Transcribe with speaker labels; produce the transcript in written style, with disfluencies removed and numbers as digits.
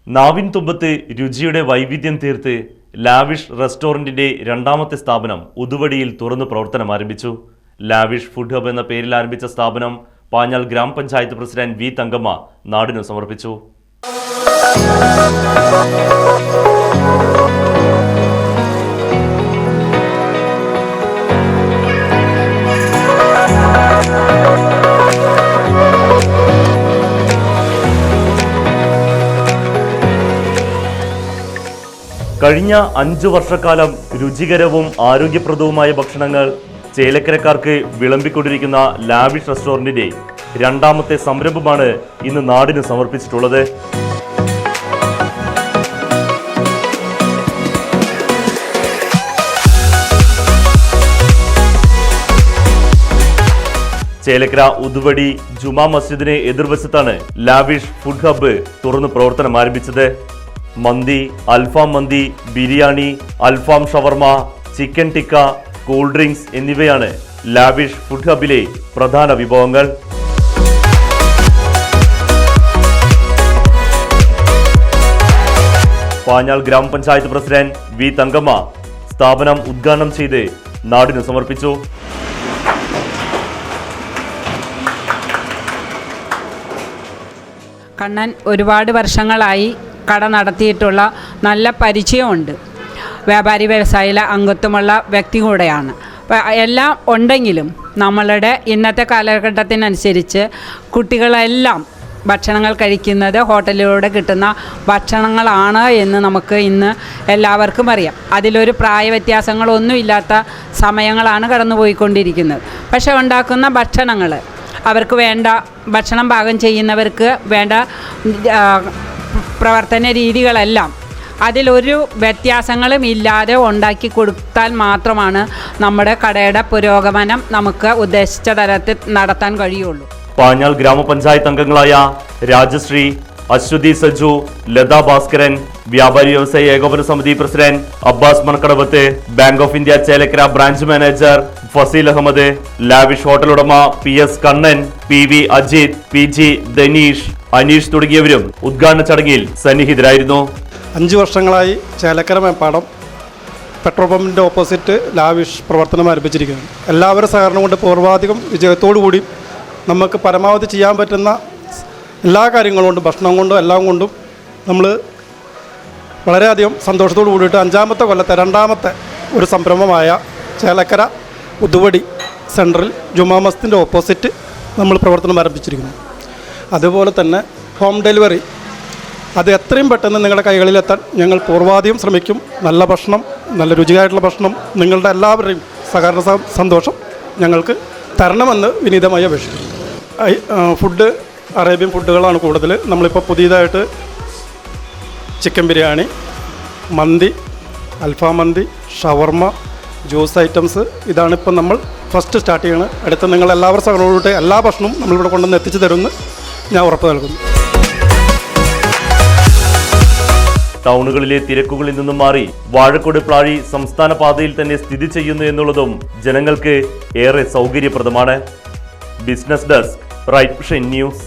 Speaker 1: നാവിൻ തുമ്പത്ത് രുചിയുടെ വൈവിധ്യം തീർത്ത് ലാവിഷ് റെസ്റ്റോറന്റിന്റെ രണ്ടാമത്തെ സ്ഥാപനം ഉദുവടിയിൽ തുറന്നു പ്രവർത്തനം ആരംഭിച്ചു. ലാവിഷ് ഫുഡ് ഹബ് എന്ന പേരിൽ ആരംഭിച്ച സ്ഥാപനം പാഞ്ഞാൽ ഗ്രാമപഞ്ചായത്ത് പ്രസിഡന്റ് വി തങ്കമ്മ നാടിനു സമർപ്പിച്ചു. കഴിഞ്ഞ 5 വർഷക്കാലം രുചികരവും ആരോഗ്യപ്രദവുമായ ഭക്ഷണങ്ങൾ ചേലക്കരക്കാർക്ക് വിളമ്പിക്കൊണ്ടിരിക്കുന്ന ലാവിഷ് റെസ്റ്റോറന്റിന്റെ രണ്ടാമത്തെ സംരംഭമാണ് ഇന്ന് നാടിന് സമർപ്പിച്ചിട്ടുള്ളത്. ചേലക്കര ഉദുവടി ജുമാ മസ്ജിദിന് എതിർവശത്താണ് ലാവിഷ് ഫുഡ് ഹബ്ബ് തുറന്ന് പ്രവർത്തനം ആരംഭിച്ചത്. മന്തി, അൽഫാം മന്തി, ബിരിയാണി, അൽഫാം ഷവർമ, ചിക്കൻ ടിക്ക, കൂൾ ഡ്രിങ്ക്സ് എന്നിവയാണ് ലാവിഷ് ഫുഡ് ഹബിലെ പ്രധാന വിഭവങ്ങൾ. പാഞ്ഞാൽ ഗ്രാമപഞ്ചായത്ത് പ്രസിഡന്റ് വി തങ്കമ്മ സ്ഥാപനം ഉദ്ഘാടനം ചെയ്ത് നാടിന് സമർപ്പിച്ചു.
Speaker 2: കണ്ണൻ ഒരുപാട് വർഷങ്ങളായി കട നടത്തിയിട്ടുള്ള നല്ല പരിചയമുണ്ട്. വ്യാപാരി വ്യവസായ അംഗത്വമുള്ള വ്യക്തി കൂടെയാണ്. എല്ലാം ഉണ്ടെങ്കിലും നമ്മളുടെ ഇന്നത്തെ കാലഘട്ടത്തിനനുസരിച്ച് കുട്ടികളെല്ലാം ഭക്ഷണങ്ങൾ കഴിക്കുന്നത് ഹോട്ടലിലൂടെ കിട്ടുന്ന ഭക്ഷണങ്ങളാണ് എന്ന് നമുക്ക് ഇന്ന് എല്ലാവർക്കും അറിയാം. അതിലൊരു പ്രായ വ്യത്യാസങ്ങളൊന്നുമില്ലാത്ത സമയങ്ങളാണ് കടന്നുപോയിക്കൊണ്ടിരിക്കുന്നത്. പക്ഷേ ഉണ്ടാക്കുന്ന ഭക്ഷണങ്ങൾ അവർക്ക് വേണ്ട ഭക്ഷണം പാകം ചെയ്യുന്നവർക്ക് വേണ്ട പ്രവർത്തന രീതികളെല്ലാം അതിലൊരു വ്യത്യാസങ്ങളും ഇല്ലാതെ ഉണ്ടാക്കി കൊടുത്താൽ മാത്രമാണ് നമ്മുടെ കടയുടെ പുരോഗമനം നമുക്ക് ഉദ്ദേശിച്ച തരത്തിൽ നടത്താൻ കഴിയുള്ളൂ.
Speaker 1: പാഞ്ഞാൽ ഗ്രാമപഞ്ചായത്ത് അംഗങ്ങളായ രാജശ്രീ, അശ്വതി സജു, ലതാ ഭാസ്കരൻ, വ്യാപാരി വ്യവസായ ഏകോപന സമിതി president Abbas Manakkadavath, bank of India Chelakkara branch manager Fazeel Ahammed, Lavish hotel ഉടമ PS Kannan, PV Ajith, PG Dhaneesh, Aneesh തുടങ്ങിയവരും ഉദ്ഘാടന ചടങ്ങിൽ സന്നിഹിതരായിരുന്നു.
Speaker 3: 5 വർഷങ്ങളായി ചേലക്കര മേപ്പാടം പെട്രോൾ പമ്പിൻ്റെ ഓപ്പോസിറ്റ് ലാവിഷ് പ്രവർത്തനം ആരംഭിച്ചിരിക്കുകയാണ്. എല്ലാവരും സഹകരണം കൊണ്ട് പൂർവാധികം വിജയത്തോടുകൂടി നമുക്ക് പരമാവധി ചെയ്യാൻ പറ്റുന്ന എല്ലാ കാര്യങ്ങളും കൊണ്ടും ഭക്ഷണം കൊണ്ടും എല്ലാം കൊണ്ടും നമ്മൾ വളരെയധികം സന്തോഷത്തോട് കൂടിയിട്ട് 5ാമത്തെ കൊല്ലത്തെ രണ്ടാമത്തെ ഒരു സംരംഭമായ ചേലക്കര ഉദുവടി സെൻട്രൽ ജുമാ മസ്ജിദിൻ്റെ ഓപ്പോസിറ്റ് നമ്മൾ പ്രവർത്തനം ആരംഭിച്ചിരിക്കുന്നു. അതുപോലെ തന്നെ ഹോം ഡെലിവറി അത് എത്രയും പെട്ടെന്ന് നിങ്ങളുടെ കൈകളിലെത്താൻ ഞങ്ങൾ പൂർവാധികം ശ്രമിക്കും. നല്ല ഭക്ഷണം, നല്ല രുചിയായിട്ടുള്ള ഭക്ഷണം, നിങ്ങളുടെ എല്ലാവരുടെയും സഹകരണ സന്തോഷം ഞങ്ങൾക്ക് തരണമെന്ന് വിനീതമായി അപേക്ഷിക്കുന്നു. ഫുഡ് അറേബ്യൻ ഫുഡുകളാണ് കൂടുതൽ. നമ്മളിപ്പോൾ പുതിയതായിട്ട് ചിക്കൻ ബിരിയാണി, മന്തി, അൽഫാം മന്തി, ഷവർമ, ജ്യൂസ് ഐറ്റംസ് ഇതാണിപ്പോൾ നമ്മൾ ഫസ്റ്റ് സ്റ്റാർട്ട് ചെയ്യണം. അടുത്ത നിങ്ങൾ എല്ലാവരും സഹകരണത്തോടെ എല്ലാ ഭക്ഷണവും നമ്മളിവിടെ കൊണ്ടുവന്ന് എത്തിച്ചു തരുമെന്ന് ഞാൻ ഉറപ്പ് നൽകുന്നു.
Speaker 1: ടൗണുകളിലെ തിരക്കുകളിൽ നിന്നും മാറി വാഴക്കോട് പ്ലാഴി സംസ്ഥാന പാതയിൽ തന്നെ സ്ഥിതി ചെയ്യുന്നു എന്നുള്ളതും ജനങ്ങൾക്ക് ഏറെ സൗകര്യപ്രദമാണ്. Business desk, Right Vision news.